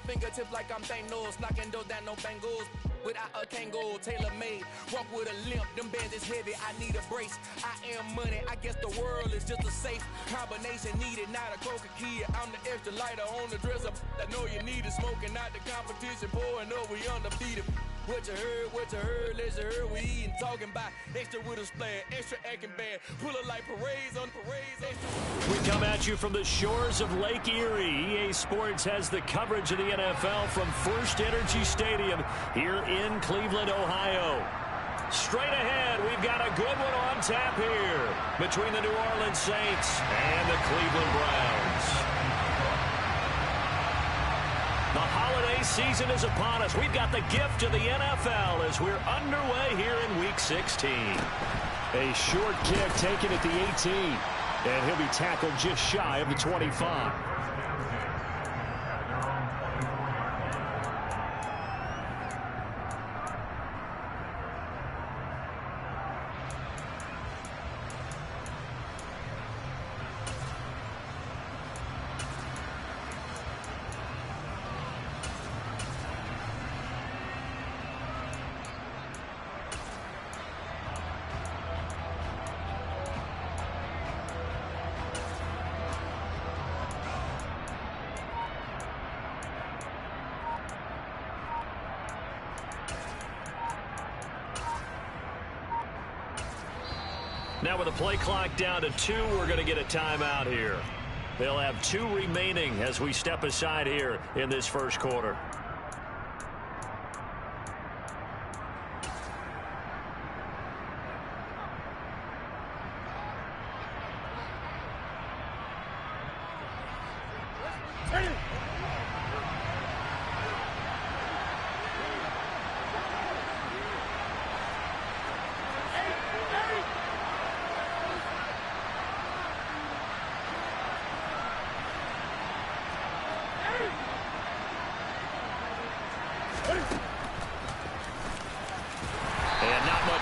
fingertips like I'm Thanos, knocking those down, no bangles. Without a Kangol, tailor-made, walk with a limp, them bands is heavy, I need a brace. I am money, I guess the world is just a safe combination needed, not a coca key. I'm the extra lighter on the dresser, I know you need it, smoking out the competition, pouring up, we undefeated. What you heard, let's hear we eating, talking about extra with a splash, extra acting bad, pull it like parades on parades, extra. We come at you from the shores of Lake Erie. EA Sports has the coverage of the NFL from First Energy Stadium here in Cleveland, Ohio. Straight ahead, we've got a good one on tap here between the New Orleans Saints and the Cleveland Browns. The holiday season is upon us. We've got the gift of the NFL as we're underway here in Week 16. A short kick taken at the 18. And he'll be tackled just shy of the 25. Now with the play clock down to 2, we're going to get a timeout here. They'll have 2 remaining as we step aside here in this first quarter.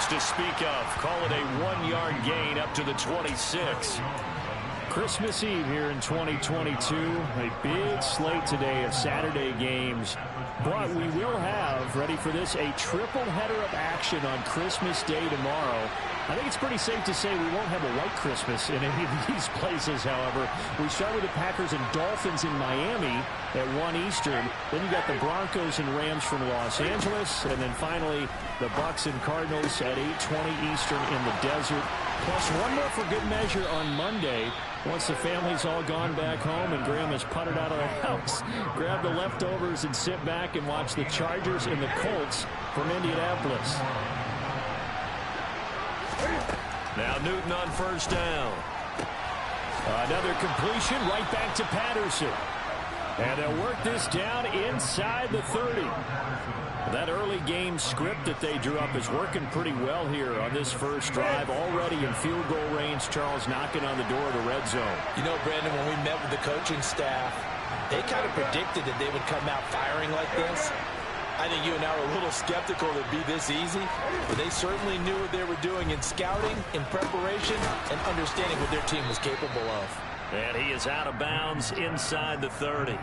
To speak of. Call it a 1-yard gain up to the 26. Christmas Eve here in 2022. A big slate today of Saturday games. But we will have, ready for this, a triple header of action on Christmas Day tomorrow. I think it's pretty safe to say we won't have a white Christmas in any of these places, however. We start with the Packers and Dolphins in Miami at 1 Eastern. Then you got the Broncos and Rams from Los Angeles. And then finally, the Bucs and Cardinals at 8:20 Eastern in the desert. Plus one more for good measure on Monday. Once the family's all gone back home and Graham has putted out of the house, grab the leftovers and sit back and watch the Chargers and the Colts from Indianapolis. Now Newton on first down. Another completion right back to Patterson. And they'll work this down inside the 30. That early game script that they drew up is working pretty well here on this first drive. Already in field goal range, Charles knocking on the door of the red zone. You know, Brandon, when we met with the coaching staff, they kind of predicted that they would come out firing like this. I think you and I were a little skeptical that it'd be this easy, but they certainly knew what they were doing in scouting, in preparation, and understanding what their team was capable of. And he is out of bounds inside the 30.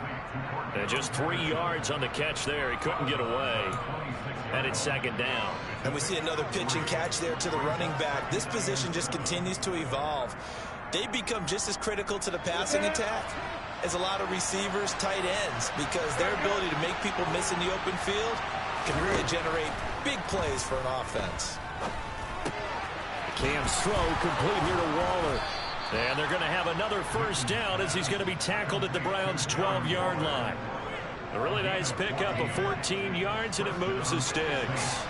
And just 3 yards on the catch there. He couldn't get away. And it's second down. And we see another pitch and catch there to the running back. This position just continues to evolve. They become just as critical to the passing attack as a lot of receivers, tight ends, because their ability to make people miss in the open field can really generate big plays for an offense. Cam's throw complete here to Waller. And they're going to have another first down as he's going to be tackled at the Browns' 12-yard line. A really nice pickup of 14 yards, and it moves the sticks.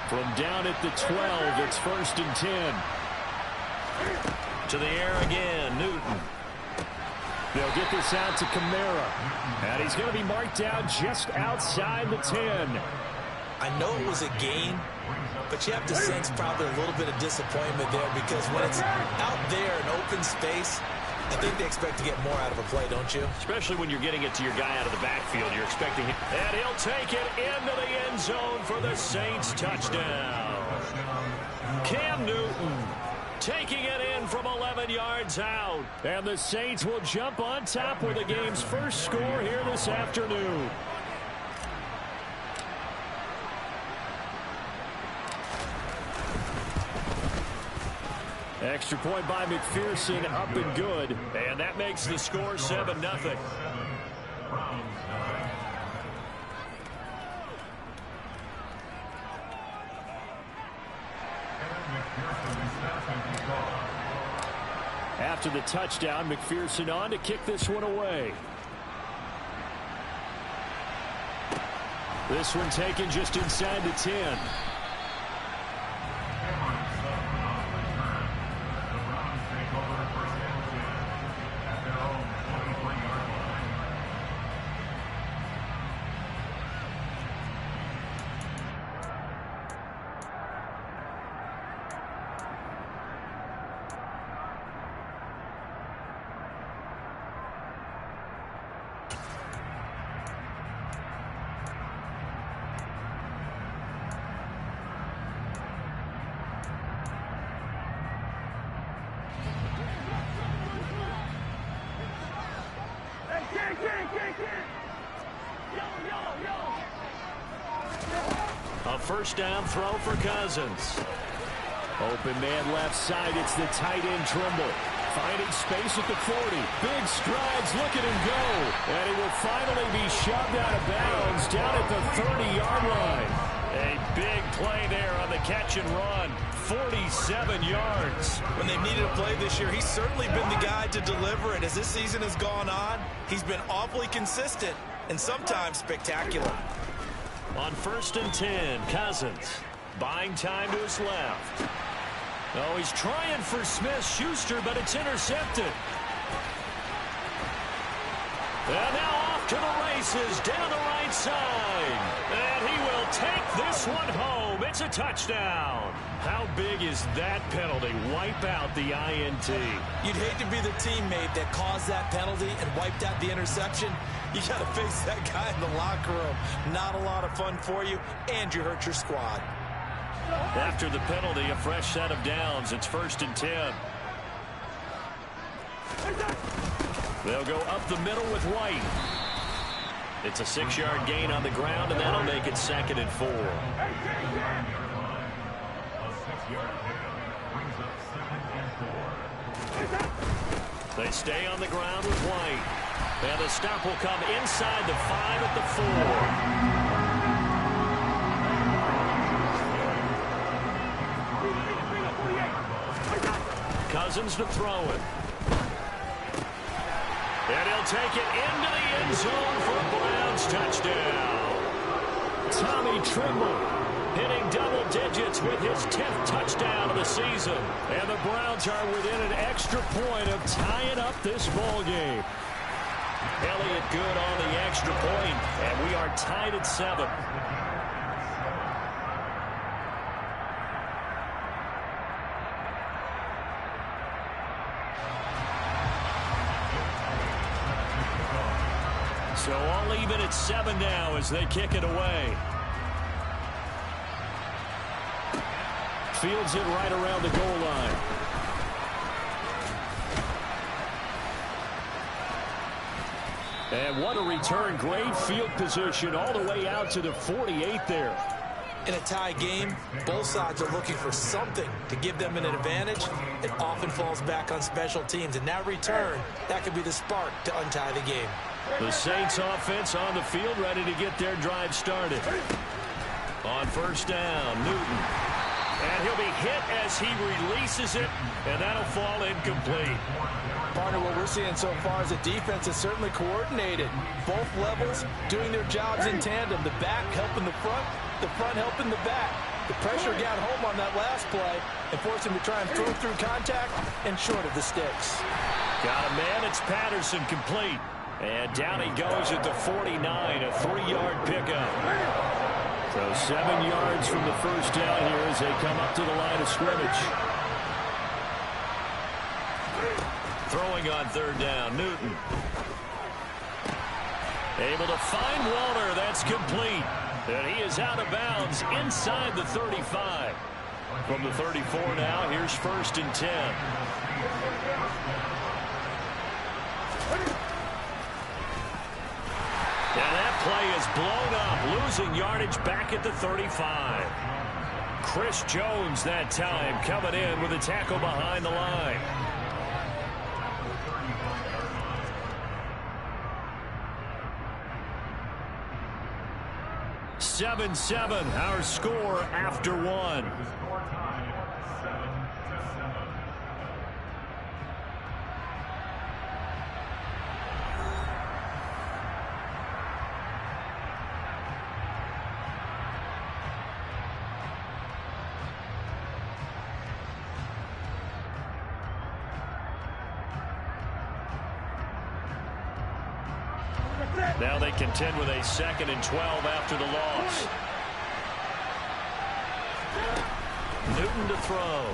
From down at the 12, it's 1st and 10. To the air again, Newton. They'll get this out to Kamara. And he's going to be marked down just outside the 10. I know it was a gain, but you have to sense probably a little bit of disappointment there, because when it's out there in open space, I think they expect to get more out of a play, don't you? Especially when you're getting it to your guy out of the backfield. You're expecting him. And he'll take it into the end zone for the Saints touchdown. Cam Newton taking it in from 11 yards out. And the Saints will jump on top with the game's first score here this afternoon. Extra point by McPherson, up and good. And that makes the score 7-0. After the touchdown, McPherson on to kick this one away. This one taken just inside the 10. A first down throw for Cousins. Open man left side. It's the tight end Trimble. Finding space at the 40. Big strides. Look at him go. And he will finally be shoved out of bounds down at the 30-yard line. A big play there on the catch and run. 47 yards. When they needed a play this year, he's certainly been the guy to deliver it. As this season has gone on, he's been awfully consistent and sometimes spectacular. On 1st and 10, Cousins buying time to his left. Oh, he's trying for Smith-Schuster, but it's intercepted. And now off to the races down the right side. And he will take this one home. It's a touchdown. How big is that penalty? Wipe out the INT. You'd hate to be the teammate that caused that penalty and wiped out the interception. You got to face that guy in the locker room. Not a lot of fun for you, and you hurt your squad. After the penalty, a fresh set of downs. It's 1st and 10. They'll go up the middle with White. It's a 6-yard gain on the ground, and that'll make it 2nd and 4. They stay on the ground with White. And the stop will come inside the 5 at the 4. Cousins to throw it. And he'll take it into the end zone for a Browns touchdown. Tommy Trimble hitting double digits with his 10th touchdown of the season. And the Browns are within an extra point of tying up this ball game. Elliott good on the extra point, and we are tied at 7. So all even at 7 now as they kick it away. Fields it right around the goal line. And what a return. Great field position all the way out to the 48 there. In a tie game, both sides are looking for something to give them an advantage. It often falls back on special teams. And that return, that could be the spark to untie the game. The Saints offense on the field, ready to get their drive started. On 1st down, Newton. And he'll be hit as he releases it, and that'll fall incomplete. Partner, what we're seeing so far is the defense is certainly coordinated. Both levels doing their jobs in tandem. The back helping the front helping the back. The pressure got home on that last play and forced him to try and throw through contact and short of the sticks. Got a man, it's Patterson complete. And down he goes at the 49, a 3-yard pickup. So 7 yards from the first down here as they come up to the line of scrimmage. Throwing on 3rd down, Newton. Able to find Walter, that's complete. And he is out of bounds inside the 35. From the 34 now, here's 1st and 10. And that play is blown up, losing yardage back at the 35. Chris Jones that time coming in with a tackle behind the line. 7-7, our score after one. Now they contend with a 2nd and 12 after the loss. Newton to throw.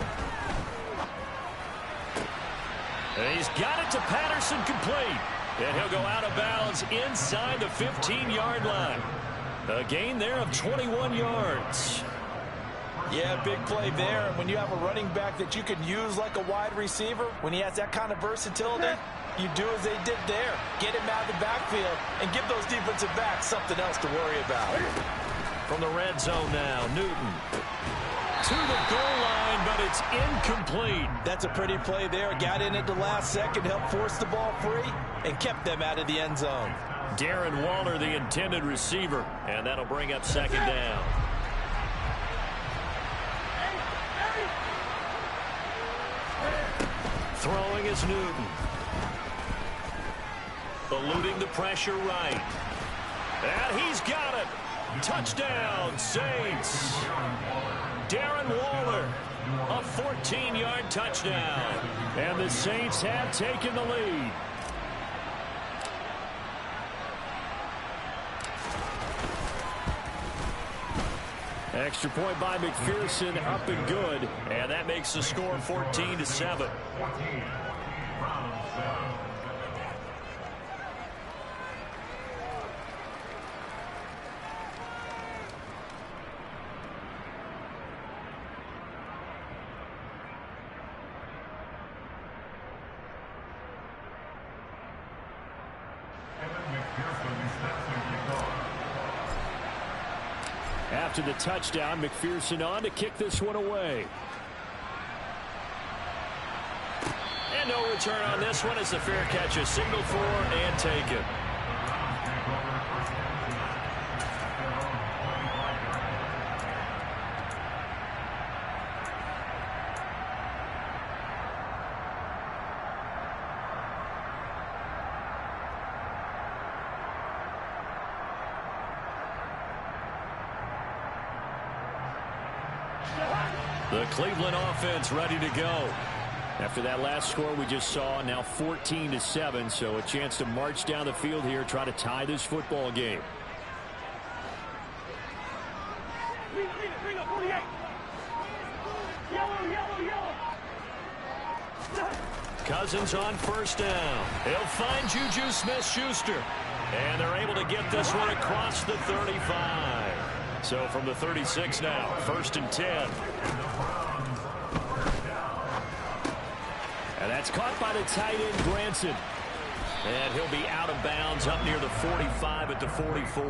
And he's got it to Patterson, complete. And he'll go out of bounds inside the 15-yard line. A gain there of 21 yards. Yeah, big play there. And when you have a running back that you can use like a wide receiver, when he has that kind of versatility, you do as they did there. Get him out of the backfield and give those defensive backs something else to worry about. From the red zone now, Newton to the goal line, but it's incomplete. That's a pretty play there. Got in at the last second, helped force the ball free, and kept them out of the end zone. Darren Waller, the intended receiver, and that'll bring up 2nd down. Throwing is Newton. Eluding the pressure right. And he's got it. Touchdown, Saints. Darren Waller, a 14-yard touchdown. And the Saints have taken the lead. Extra point by McPherson, up and good. And that makes the score 14-7. After the touchdown, McPherson on to kick this one away. And no return on this one as the fair catch is signaled for and taken. The Cleveland offense ready to go. After that last score we just saw, now 14-7, so a chance to march down the field here, try to tie this football game. Cousins on 1st down. He'll find Juju Smith-Schuster. And they're able to get this one across the 35. So from the 36 now, 1st and 10. And that's caught by the tight end, Granson. And he'll be out of bounds up near the 45 at the 44.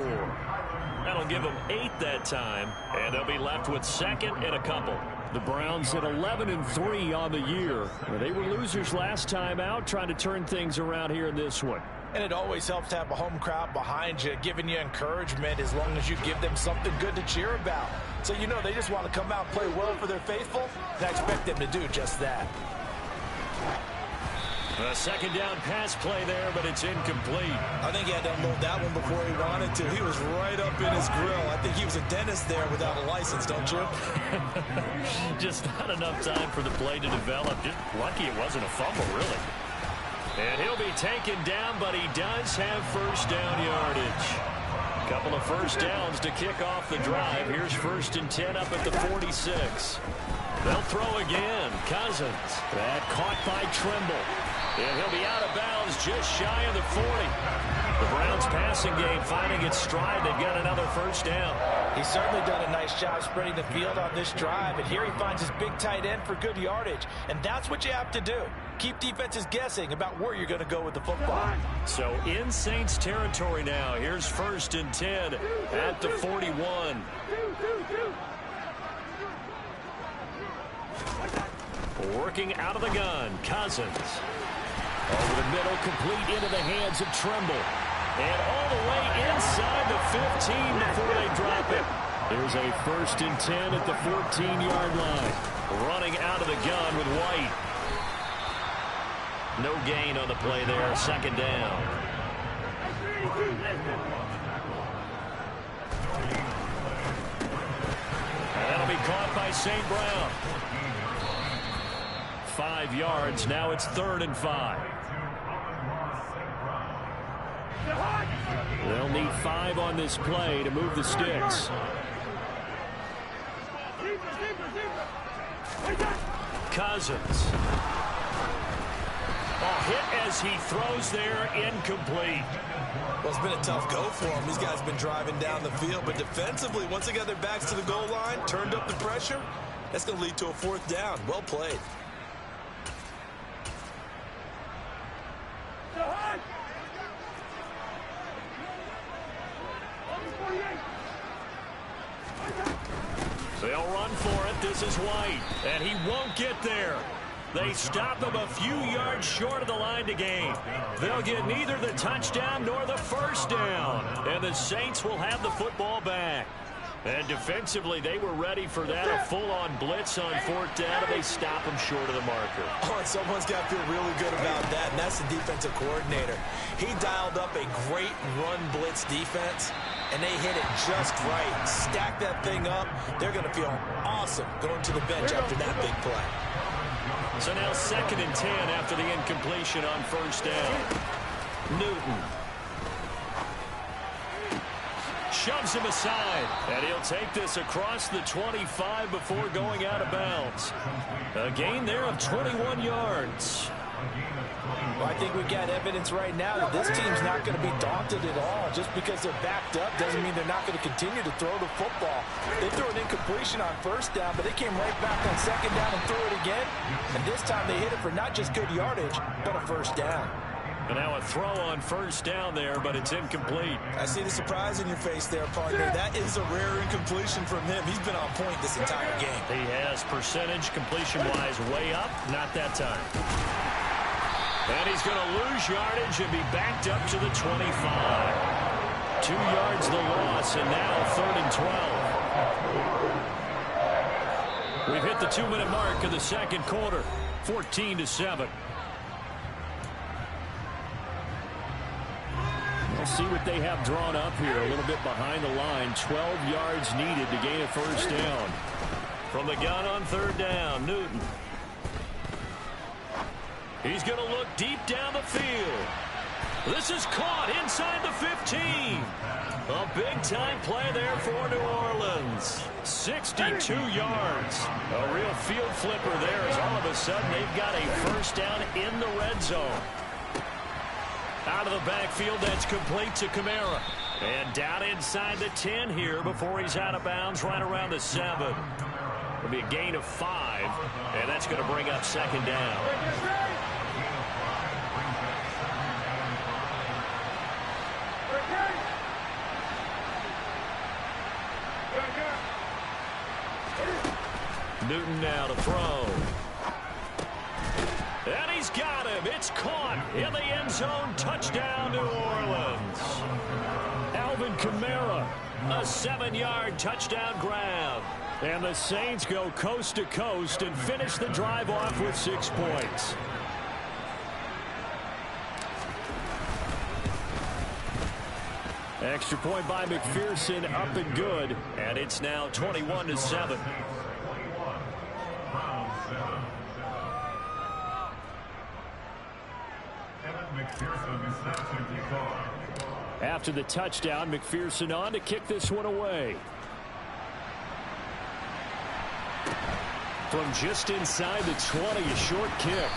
That'll give them 8 that time. And they'll be left with 2nd and a couple. The Browns at 11-3 on the year. They were losers last time out, trying to turn things around here in this one. And it always helps to have a home crowd behind you, giving you encouragement as long as you give them something good to cheer about. So you know they just want to come out and play well for their faithful, and I expect them to do just that. A 2nd down pass play there, but it's incomplete. I think he had to unload that one before he wanted to. He was right up in his grill. I think he was a dentist there without a license, don't you? Just not enough time for the play to develop. Just lucky it wasn't a fumble, really. And he'll be taken down, but he does have 1st down yardage. Couple of 1st downs to kick off the drive. Here's 1st and 10 up at the 46. They'll throw again. Cousins. That caught by Trimble. And he'll be out of bounds just shy of the 40. The Browns passing game finding its stride. They've got another 1st down. He's certainly done a nice job spreading the field on this drive. And here he finds his big tight end for good yardage. And that's what you have to do. Keep defenses guessing about where you're going to go with the football. So in Saints territory now. Here's 1st and 10 at the 41. Working out of the gun, Cousins. Over the middle, complete into the hands of Trimble. And all the way inside the 15 before they drop it. There's a 1st and 10 at the 14-yard line. Running out of the gun with White. No gain on the play there. 2nd down. That'll be caught by St. Brown. 5 yards. Now it's 3rd and 5. They'll need 5 on this play to move the sticks. Cousins. A hit as he throws there, incomplete. Well, it's been a tough go for him. These guys have been driving down the field, but defensively, once they got their backs to the goal line, turned up the pressure, that's going to lead to a 4th down. Well played. They'll run for it. This is White, and he won't get there. They stop him a few yards short of the line to gain. They'll get neither the touchdown nor the 1st down, and the Saints will have the football back. And defensively, they were ready for that, a full-on blitz on 4th down, and they stop him short of the marker. Oh, and someone's got to feel really good about that, and that's the defensive coordinator. He dialed up a great run blitz defense, and they hit it just right. Stack that thing up. They're going to feel awesome going to the bench after that big play. So now 2nd and 10 after the incompletion on 1st down. Newton. Shoves him aside, and he'll take this across the 25 before going out of bounds. A gain there of 21 yards. Well, I think we've got evidence right now that this team's not going to be daunted at all. Just because they're backed up doesn't mean they're not going to continue to throw the football. They threw an incompletion on 1st down, but they came right back on 2nd down and threw it again. And this time they hit it for not just good yardage, but a 1st down. And now a throw on 1st down there, but it's incomplete. I see the surprise in your face there, partner. That is a rare incompletion from him. He's been on point this entire game. He has percentage completion-wise way up. Not that time. And he's going to lose yardage and be backed up to the 25. 2 yards the loss, and now 3rd and 12. We've hit the 2-minute mark of the 2nd quarter. 14-7. We'll see what they have drawn up here. A little bit behind the line. 12 yards needed to gain a 1st down. From the gun on 3rd down, Newton. He's going to look deep down the field. This is caught inside the 15. A big-time play there for New Orleans. 62 yards. A real field flipper there as all of a sudden they've got a 1st down in the red zone. Out of the backfield, that's complete to Kamara. And down inside the 10 here before he's out of bounds right around the 7. It'll be a gain of 5, and that's going to bring up 2nd down. Newton now to throw. And he's got him. It's caught in the end zone. Touchdown, New Orleans. Alvin Kamara, a 7-yard touchdown grab. And the Saints go coast to coast and finish the drive off with 6 points. Extra point by McPherson, up and good. And it's now 21-7. After the touchdown, McPherson on to kick this one away. From just inside the 20, a short kick.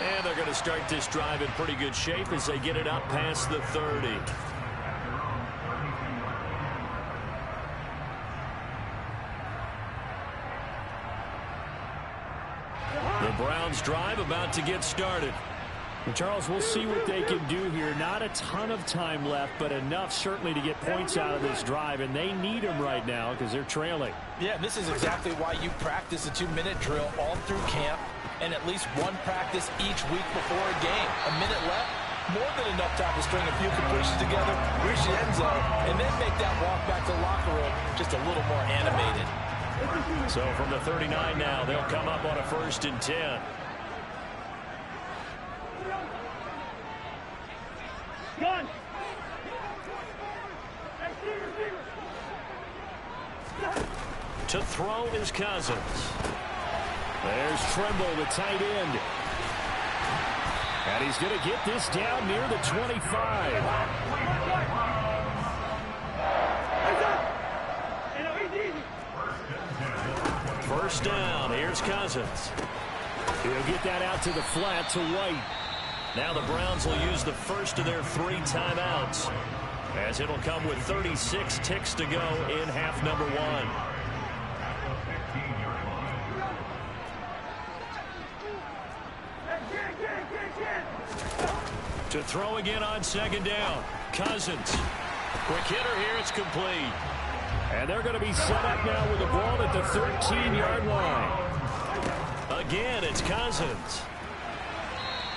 And they're going to start this drive in pretty good shape as they get it up past the 30. The Browns drive about to get started. Charles, we'll see what they can do here. Not a ton of time left, but enough certainly to get points out of this drive, and they need them right now because they're trailing. Yeah, this is exactly why you practice a 2-minute drill all through camp. and at least one practice each week before a game. A minute left, more than enough time to string a few completions together, reach the end zone, and then make that walk back to the locker room just a little more animated. So from the 39 now, they'll come up on a 1st and 10. To throw is Cousins. There's Trimble, the tight end. And he's going to get this down near the 25. First down, here's Cousins. He'll get that out to the flat to White. Now the Browns will use the first of their 3 timeouts, as it'll come with 36 ticks to go in half number 1. To throw again on 2nd down. Cousins. Quick hitter here. It's complete. And they're going to be set up now with the ball at the 13-yard line. Again, it's Cousins.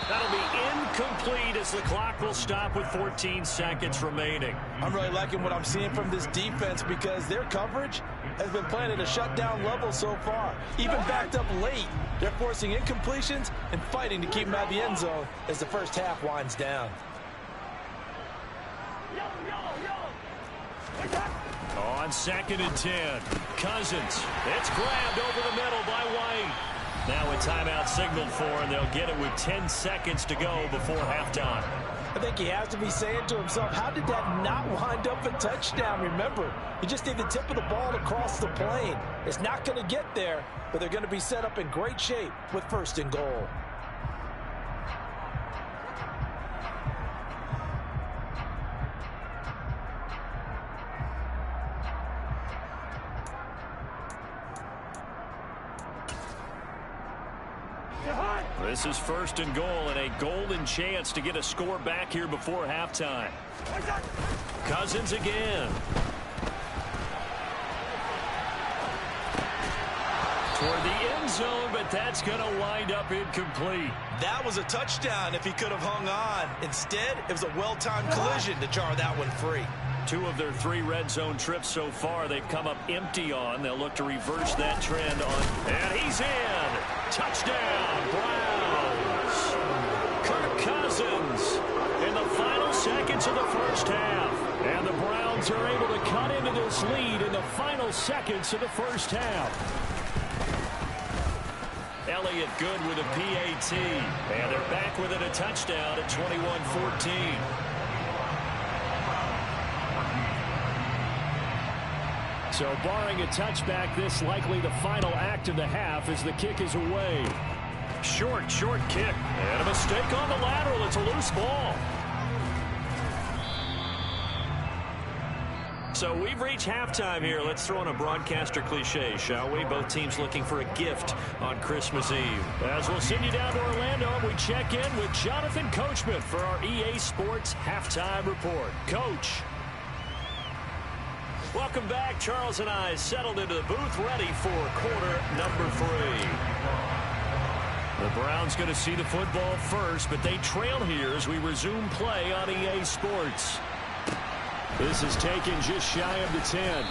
That'll be incomplete as the clock will stop with 14 seconds remaining. I'm really liking what I'm seeing from this defense because their coverage has been playing at a shutdown level so far. Even backed up late, they're forcing incompletions and fighting to keep them out of the end zone as the first half winds down. On 2nd and 10, Cousins. It's grabbed over the middle by White. Now a timeout signaled for, and they'll get it with 10 seconds to go before halftime. I think he has to be saying to himself, how did that not wind up a touchdown? Remember, you just need the tip of the ball across the plane. It's not going to get there, but they're going to be set up in great shape with 1st and goal. This is 1st and goal and a golden chance to get a score back here before halftime. Cousins again. Toward the end zone, but that's going to wind up incomplete. That was a touchdown if he could have hung on. Instead, it was a well-timed collision to jar that one free. 2 of their 3 red zone trips so far they've come up empty on. They'll look to reverse that trend on. And he's in. Touchdown, Browns. Kirk Cousins in the final seconds of the first half. And the Browns are able to cut into this lead in the final seconds of the first half. Elliott good with a PAT. And they're back within a touchdown at 21-14. So barring a touchback, this likely the final act of the half as the kick is away. Short kick. And a mistake on the lateral. It's a loose ball. So we've reached halftime here. Let's throw in a broadcaster cliche, shall we? Both teams looking for a gift on Christmas Eve. As we'll send you down to Orlando, we check in with Jonathan Coachman for our EA Sports Halftime Report. Coach. Welcome back. Charles and I settled into the booth ready for quarter number 3. The Browns going to see the football first, but they trail here as we resume play on EA Sports. This is taken just shy of the 10.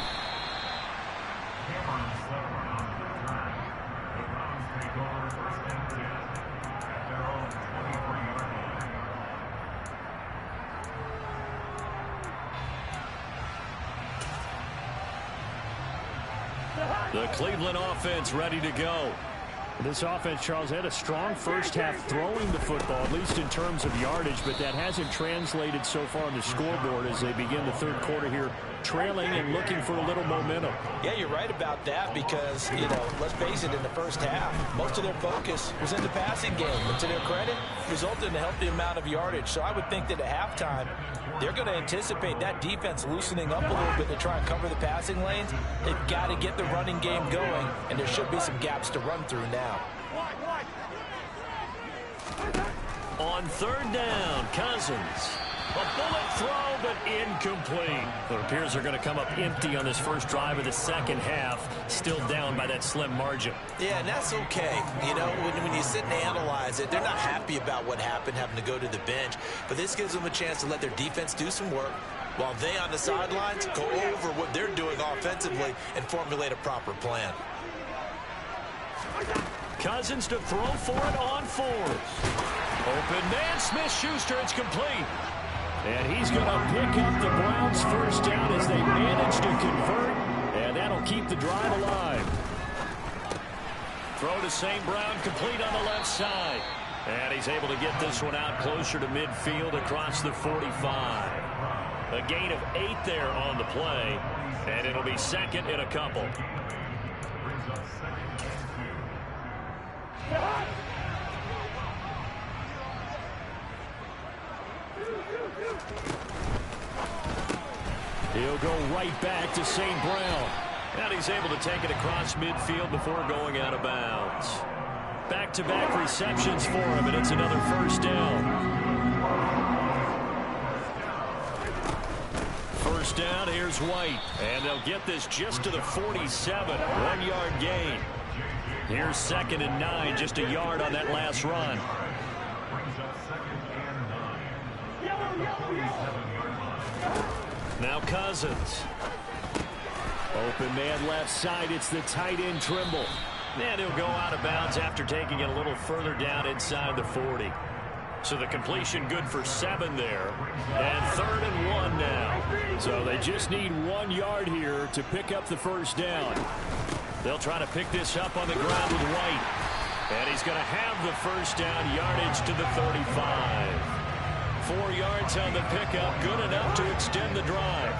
The Cleveland offense ready to go. This offense, Charles, had a strong first half throwing the football, at least in terms of yardage, but that hasn't translated so far on the scoreboard as they begin the third quarter here, trailing and looking for a little momentum. Yeah, you're right about that because, let's face it, in the first half, most of their focus was in the passing game. But to their credit, resulted in a healthy amount of yardage. So I would think that at halftime, they're going to anticipate that defense loosening up a little bit to try and cover the passing lanes. They've got to get the running game going, and there should be some gaps to run through now. On 3rd down, Cousins. A bullet throw, but incomplete. It appears they're going to come up empty on this first drive of the second half, still down by that slim margin. Yeah, and that's okay. You know, when you sit and analyze it, they're not happy about what happened, having to go to the bench. But this gives them a chance to let their defense do some work while they on the sidelines go over what they're doing offensively and formulate a proper plan. Cousins to throw for it on fourth. Open man, Smith-Schuster, it's complete. And he's going to pick up the Browns' first down as they manage to convert, and that'll keep the drive alive. Throw to St. Brown, complete on the left side. And he's able to get this one out closer to midfield across the 45. A gain of 8 there on the play, and it'll be second in a couple. He'll go right back to St. Brown. And he's able to take it across midfield before going out of bounds. Back-to-back receptions for him, and it's another first down. First down, here's White. And they'll get this just to the 47. 1-yard gain. Here's 2nd and 9, just a yard on that last run. Now Cousins. Open man left side. It's the tight end Trimble. And he'll go out of bounds after taking it a little further down inside the 40. So the completion good for 7 there. And 3rd and 1 now. So they just need 1 yard here to pick up the first down. They'll try to pick this up on the ground with White. And he's going to have the first down, yardage to the 35. 4 yards on the pickup, good enough to extend the drive.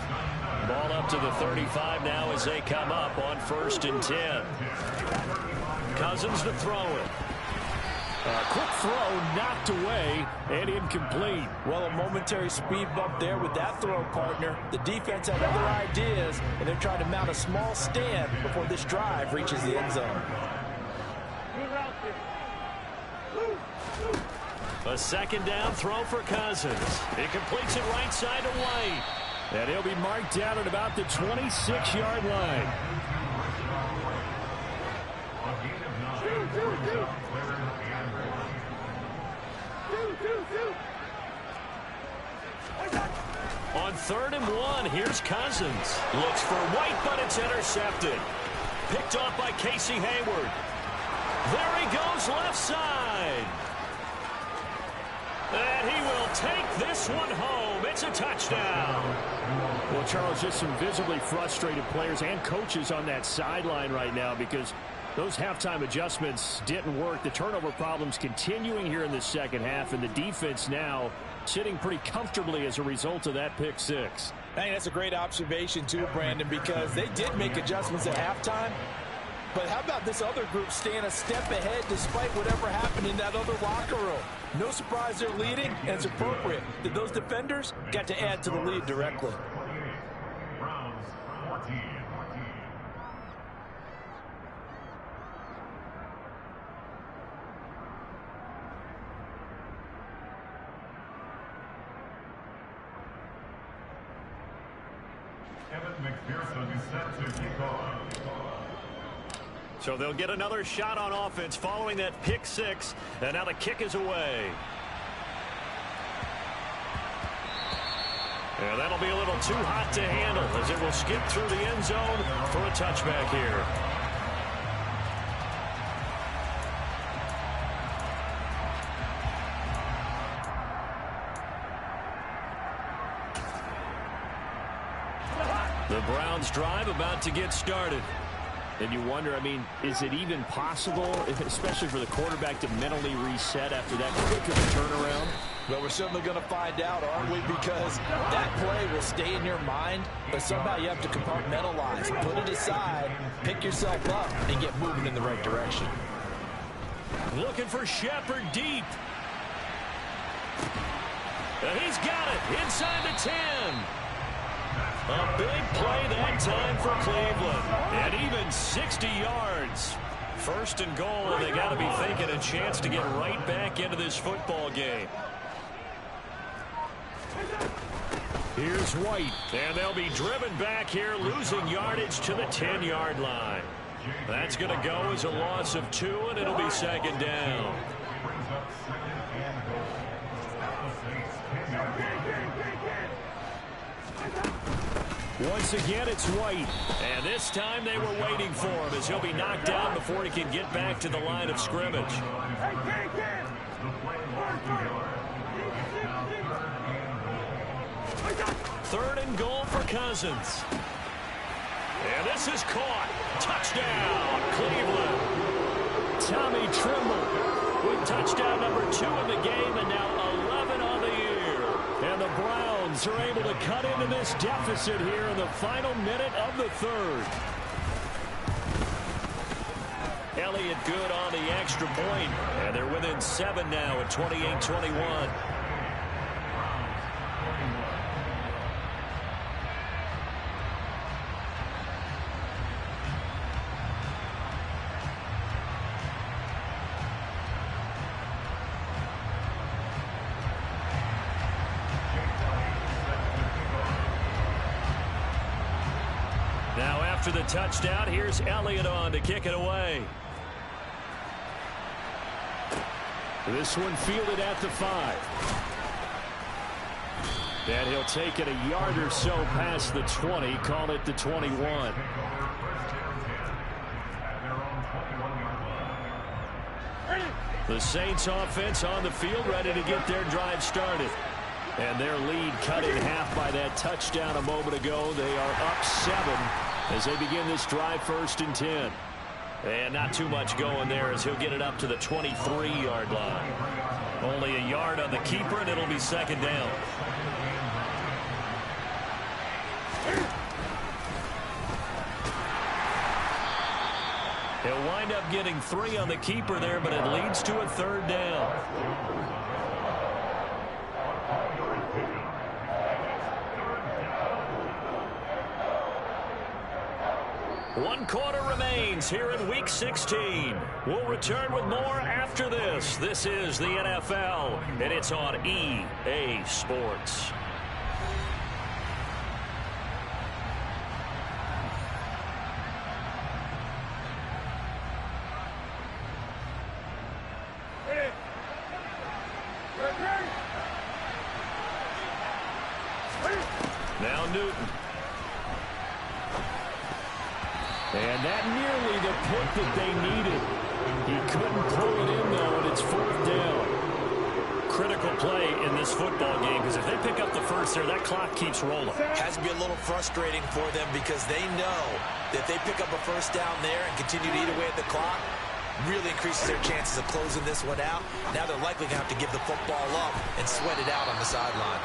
Ball up to the 35 now as they come up on 1st and 10. Cousins to throw it. Quick throw knocked away and incomplete. Well, a momentary speed bump there with that throw, partner. The defense had other ideas, and they're trying to mount a small stand before this drive reaches the end zone. A 2nd down throw for Cousins. He completes it right side to White. And he'll be marked down at about the 26-yard line. On 3rd and 1, here's Cousins. Looks for White, but it's intercepted. Picked off by Casey Hayward. There he goes left side. And he will take this one home. It's a touchdown. Well, Charles, just some visibly frustrated players and coaches on that sideline right now because those halftime adjustments didn't work. The turnover problems continuing here in the second half, and the defense now sitting pretty comfortably as a result of that pick six. I think that's a great observation too, Brandon, because they did make adjustments at halftime. But how about this other group staying a step ahead despite whatever happened in that other locker room? No surprise they're leading, and it's appropriate that those defenders got to add to the lead directly. So they'll get another shot on offense following that pick six, and now the kick is away. And that'll be a little too hot to handle as it will skip through the end zone for a touchback here. The Browns drive about to get started. And you wonder, I mean, is it even possible, especially for the quarterback, to mentally reset after that quick of a turnaround? Well, we're certainly going to find out, aren't we? Because that play will stay in your mind, but somehow you have to compartmentalize, put it aside, pick yourself up, and get moving in the right direction. Looking for Shepard deep. And he's got it inside the 10. A big play that time for Cleveland. And even 60 yards. 1st and goal, and they got to be thinking a chance to get right back into this football game. Here's White, and they'll be driven back here, losing yardage to the 10-yard line. That's going to go as a loss of 2, and it'll be second down. Once again, it's White. And this time they were waiting for him as he'll be knocked down before he can get back to the line of scrimmage. Third and goal for Cousins. And this is caught. Touchdown, Cleveland. Tommy Tremble with touchdown number 2 in the game, and now 11 on the year. And the Browns are able to cut into this deficit here in the final minute of the third. Elliott good on the extra point, and they're within 7 now at 28-21. Now after the touchdown, here's Elliott on to kick it away. This one fielded at the 5. And he'll take it a yard or so past the 20, call it the 21. The Saints offense on the field, ready to get their drive started. And their lead cut in half by that touchdown a moment ago. They are up 7 as they begin this drive, 1st and 10. And not too much going there as he'll get it up to the 23-yard line. Only a yard on the keeper, and it'll be second down. He'll wind up getting 3 on the keeper there, but it leads to a 3rd down. One quarter remains here in Week 16. We'll return with more after this. This is the NFL, and it's on EA Sports. Now Newton. And that nearly the pick that they needed. He couldn't pull it in, though, and it's 4th down. Critical play in this football game, because if they pick up the first there, that clock keeps rolling. Has to be a little frustrating for them because they know that if they pick up a first down there and continue to eat away at the clock, really increases their chances of closing this one out. Now they're likely going to have to give the football up and sweat it out on the sideline.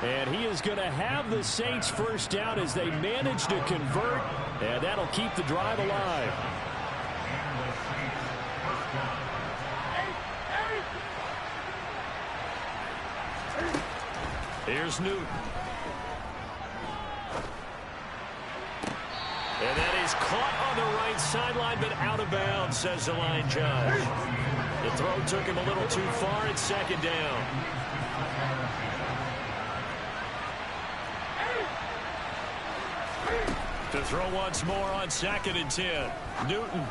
And he is going to have the Saints first down as they manage to convert, and that'll keep the drive alive. Here's Newton. And that is caught on the right sideline, but out of bounds, says the line judge. The throw took him a little too far. It's second down. To throw once more on 2nd and 10. Newton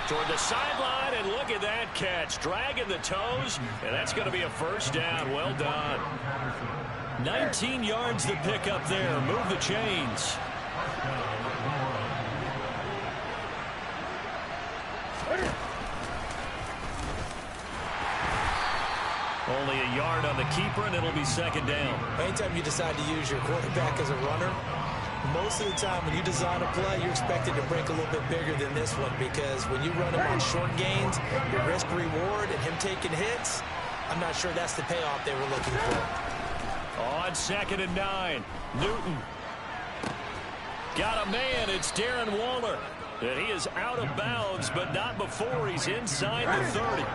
toward the sideline, and look at that catch. Dragging the toes, and that's going to be a first down. Well done. 19 yards to pick up there. Move the chains. Only a yard on the keeper, and it'll be second down. Anytime you decide to use your quarterback as a runner, most of the time when you design a play, you're expected to break a little bit bigger than this one, because when you run him on short gains, your risk-reward and him taking hits, I'm not sure that's the payoff they were looking for. On 2nd and 9, Newton. Got a man, it's Darren Waller. And he is out of bounds, but not before he's inside the 30.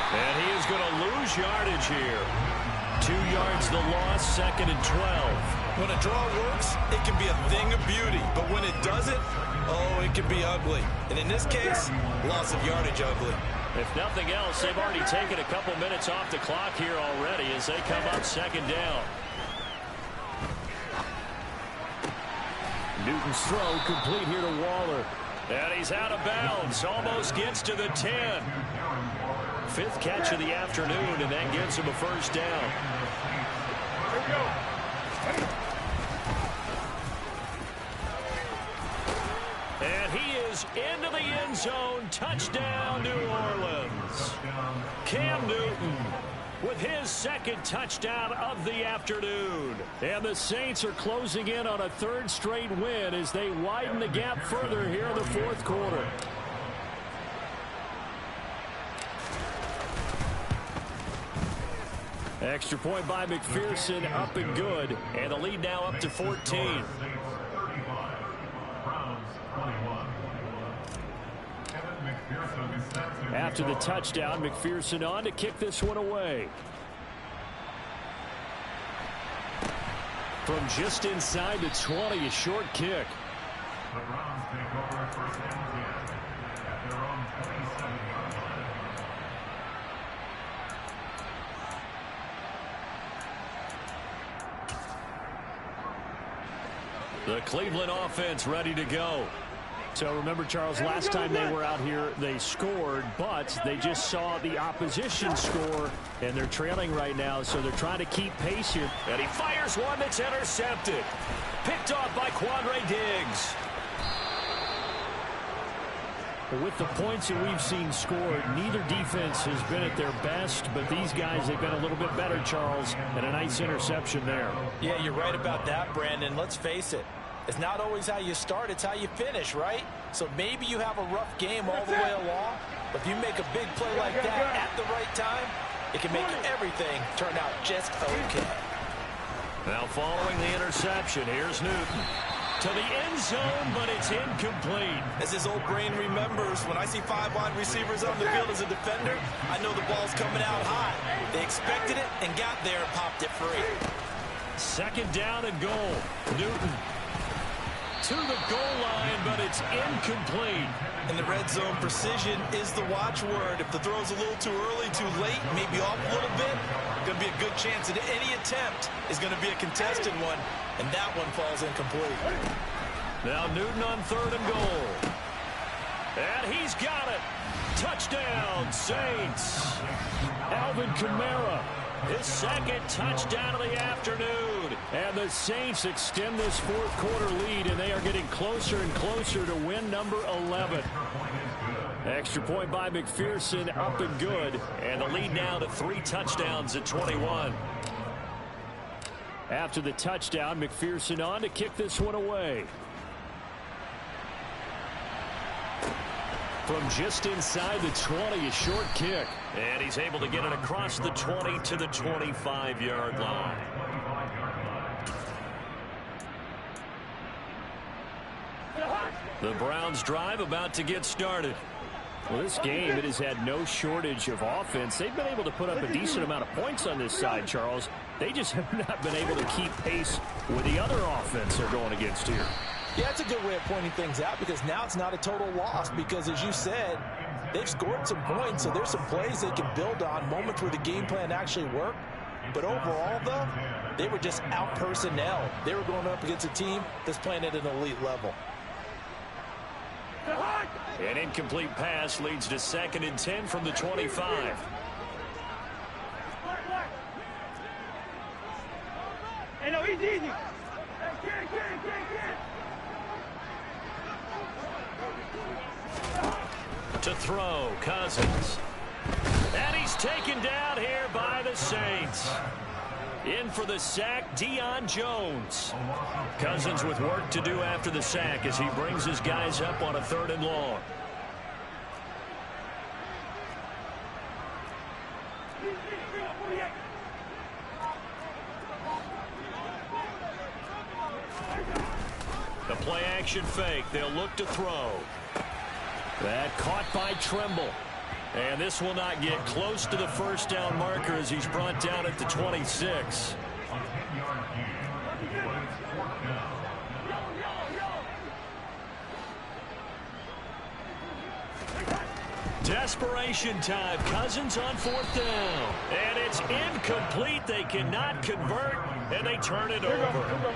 And he is going to lose yardage here. 2 yards the loss, 2nd and 12. When a draw works, it can be a thing of beauty. But when it doesn't, oh, it can be ugly. And in this case, loss of yardage ugly. If nothing else, they've already taken a couple minutes off the clock here already as they come up second down. Newton's throw complete here to Waller. And he's out of bounds. Almost gets to the 10. Fifth catch of the afternoon, and that gives him a first down. Here we go. And he is into the end zone. Touchdown, New Orleans. Cam Newton with his second touchdown of the afternoon. And the Saints are closing in on a third straight win as they widen the gap further here in the fourth quarter. Extra point by McPherson, up and good. And the lead now up to 14. After the touchdown, McPherson on to kick this one away. From just inside the 20, a short kick. The Browns take over first and 10 at their own 27-yard line. The Cleveland offense ready to go. So remember, Charles, last time they were out here, they scored, but they just saw the opposition score, and they're trailing right now, so they're trying to keep pace here. And he fires one that's intercepted. Picked off by Quandre Diggs. With the points that we've seen scored, neither defense has been at their best, but these guys, they've been a little bit better, Charles, and a nice interception there. Yeah, you're right about that, Brandon. Let's face it. It's not always how you start, it's how you finish, right? So maybe you have a rough game all the way along, but if you make a big play like that at the right time, it can make everything turn out just okay. Now following the interception, here's Newton. To the end zone, but it's incomplete. As his old brain remembers, when I see 5 wide receivers on the field as a defender, I know the ball's coming out high. They expected it and got there and popped it free. Second down and goal. Newton to the goal line, but it's incomplete. In the red zone, precision is the watchword. If the throw's a little too early, too late, maybe off a little bit, going to be a good chance that any attempt is going to be a contested one, and that one falls incomplete. Now Newton on third and goal. And he's got it. Touchdown, Saints. Alvin Kamara, his second touchdown of the afternoon. And the Saints extend this fourth quarter lead, and they are getting closer and closer to win number 11. Extra point by McPherson, up and good. And the lead now to 3 touchdowns at 21. After the touchdown, McPherson on to kick this one away. From just inside the 20, a short kick. And he's able to get it across the 20 to the 25-yard line. The Browns drive about to get started. Well, this game, it has had no shortage of offense. They've been able to put up a decent amount of points on this side, Charles. They just have not been able to keep pace with the other offense they're going against here. Yeah, it's a good way of pointing things out because now it's not a total loss because, as you said, they've scored some points, so there's some plays they can build on, moments where the game plan actually worked. But overall, though, they were just out-personnel. They were going up against a team that's playing at an elite level. An incomplete pass leads to 2nd and 10 from the 25. Hey, no, he's easy. To throw, Cousins. And he's taken down here by the Saints. In for the sack, Deion Jones. Cousins with work to do after the sack as he brings his guys up on a 3rd and long. The play action fake. They'll look to throw. That caught by Tremble. And this will not get close to the first down marker as he's brought down at the 26. Desperation time. Cousins on 4th down. And it's incomplete. They cannot convert, and they turn it over.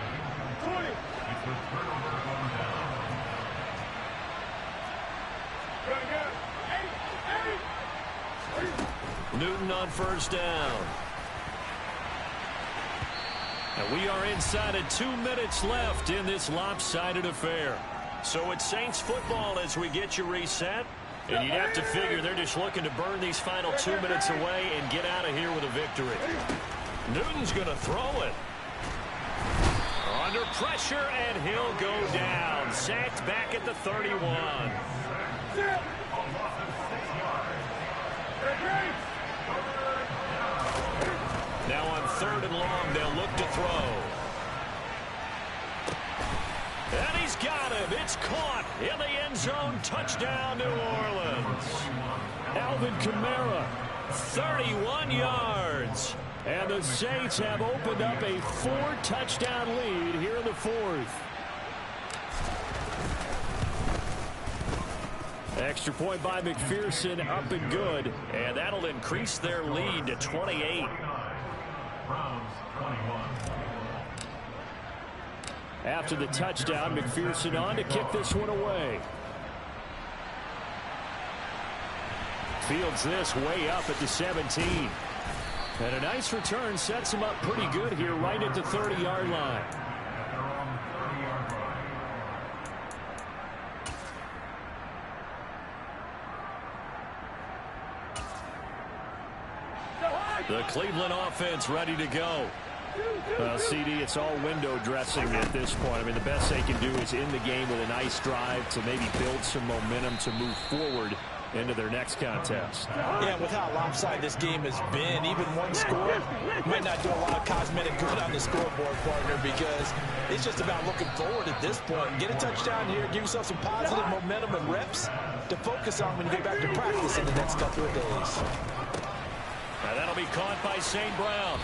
Newton on 1st down. And we are inside of 2 minutes left in this lopsided affair. So it's Saints football as we get you reset. And you'd have to figure they're just looking to burn these final 2 minutes away and get out of here with a victory. Newton's going to throw it. Under pressure, and he'll go down. Sacked back at the 31. Now on 3rd and long, they'll look to throw. And he's got him. It's caught in the end zone. Touchdown, New Orleans. Alvin Kamara, 31 yards. And the Saints have opened up a 4-touchdown lead here in the 4th. Extra point by McPherson, up and good. And that'll increase their lead to 28. Browns 21. After the touchdown, McPherson on to kick this one away. Fields this way up at the 17. And a nice return sets him up pretty good here right at the 30-yard line. The Cleveland offense ready to go. Well, CD, it's all window dressing at this point. I mean, the best they can do is end the game with a nice drive to maybe build some momentum to move forward into their next contest. Yeah, with how lopsided this game has been, even one score might not do a lot of cosmetic good on the scoreboard, partner, because it's just about looking forward at this point. Get a touchdown here, give yourself some positive momentum and reps to focus on when you get back to practice in the next couple of days. Now that'll be caught by St. Brown.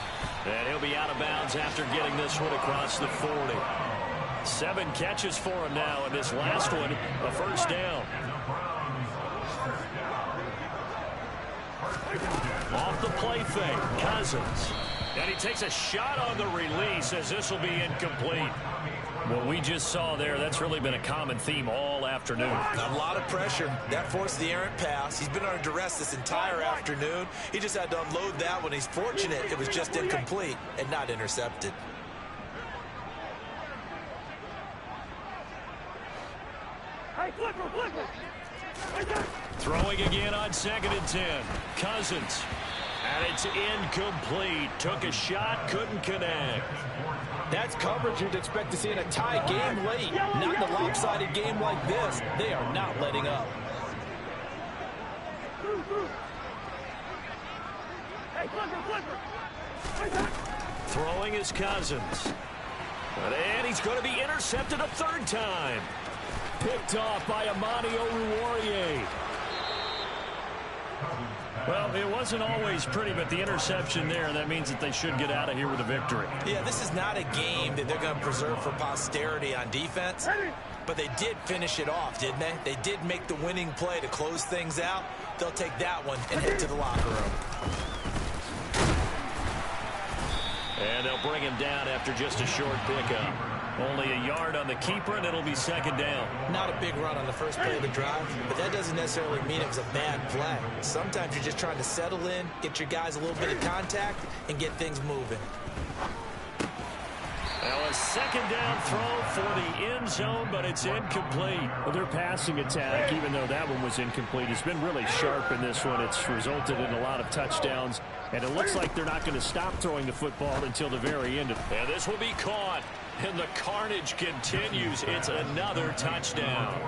And he'll be out of bounds after getting this one across the 40. 7 catches for him now, and this last one, a 1st down. Off the play fake, Cousins. And he takes a shot on the release as this will be incomplete. What we just saw there, that's really been a common theme all afternoon. A lot of pressure. That forced the errant pass. He's been under duress this entire afternoon. He just had to unload that one. He's fortunate it was just incomplete and not intercepted. Throwing again on 2nd and 10. Cousins. And it's incomplete. Took a shot, couldn't connect. That's coverage you'd expect to see in a tie game late. Not in a lopsided game like this. They are not letting up. Throwing is Cousins. And he's going to be intercepted a 3rd time. Picked off by Amani Oruwariye. Well, it wasn't always pretty, but the interception there, that means that they should get out of here with a victory. Yeah, this is not a game that they're going to preserve for posterity on defense, but they did finish it off, didn't they? They did make the winning play to close things out. They'll take that one and head to the locker room. And they'll bring him down after just a short pickup. Only a yard on the keeper, and it'll be 2nd down. Not a big run on the first play of the drive, but that doesn't necessarily mean it was a bad play. Sometimes you're just trying to settle in, get your guys a little bit of contact, and get things moving. Now a 2nd down throw for the end zone, but it's incomplete. Well, their passing attack, even though that one was incomplete, has been really sharp in this one. It's resulted in a lot of touchdowns, and it looks like they're not going to stop throwing the football until the very end. And this will be caught. And the carnage continues. It's another touchdown.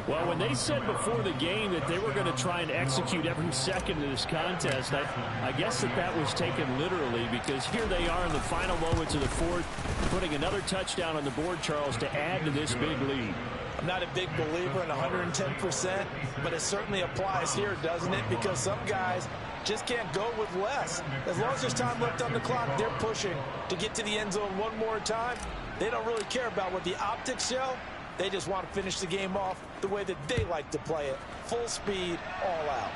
Well, when they said before the game that they were going to try and execute every second of this contest, I guess that was taken literally, because here they are in the final moments of the 4th, putting another touchdown on the board, Charles, to add to this big lead. I'm not a big believer in 110%, but it certainly applies here, doesn't it? Because some guys just can't go with less. As long as there's time left on the clock, they're pushing to get to the end zone one more time. They don't really care about what the optics show. They just want to finish the game off the way that they like to play it. Full speed, all out.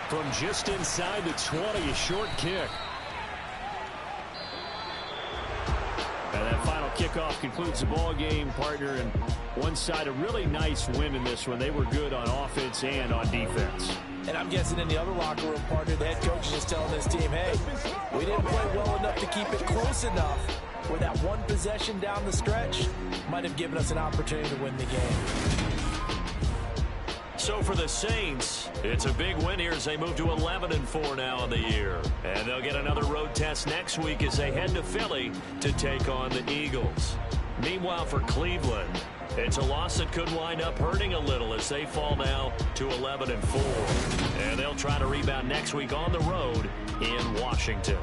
From just inside the 20, a short kick. And that final kickoff concludes the ball game, partner. And one side, a really nice win in this one. They were good on offense and on defense. And I'm guessing in the other locker room, partner, the head coach is just telling this team, hey, we didn't play well enough to keep it close enough where that one possession down the stretch might have given us an opportunity to win the game. So for the Saints, it's a big win here as they move to 11-4 now on the year. And they'll get another road test next week as they head to Philly to take on the Eagles. Meanwhile, for Cleveland, it's a loss that could wind up hurting a little as they fall now to 11-4. And they'll try to rebound next week on the road in Washington.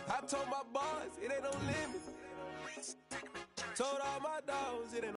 I told my boys, it ain't no limit. Told all my dogs, it ain't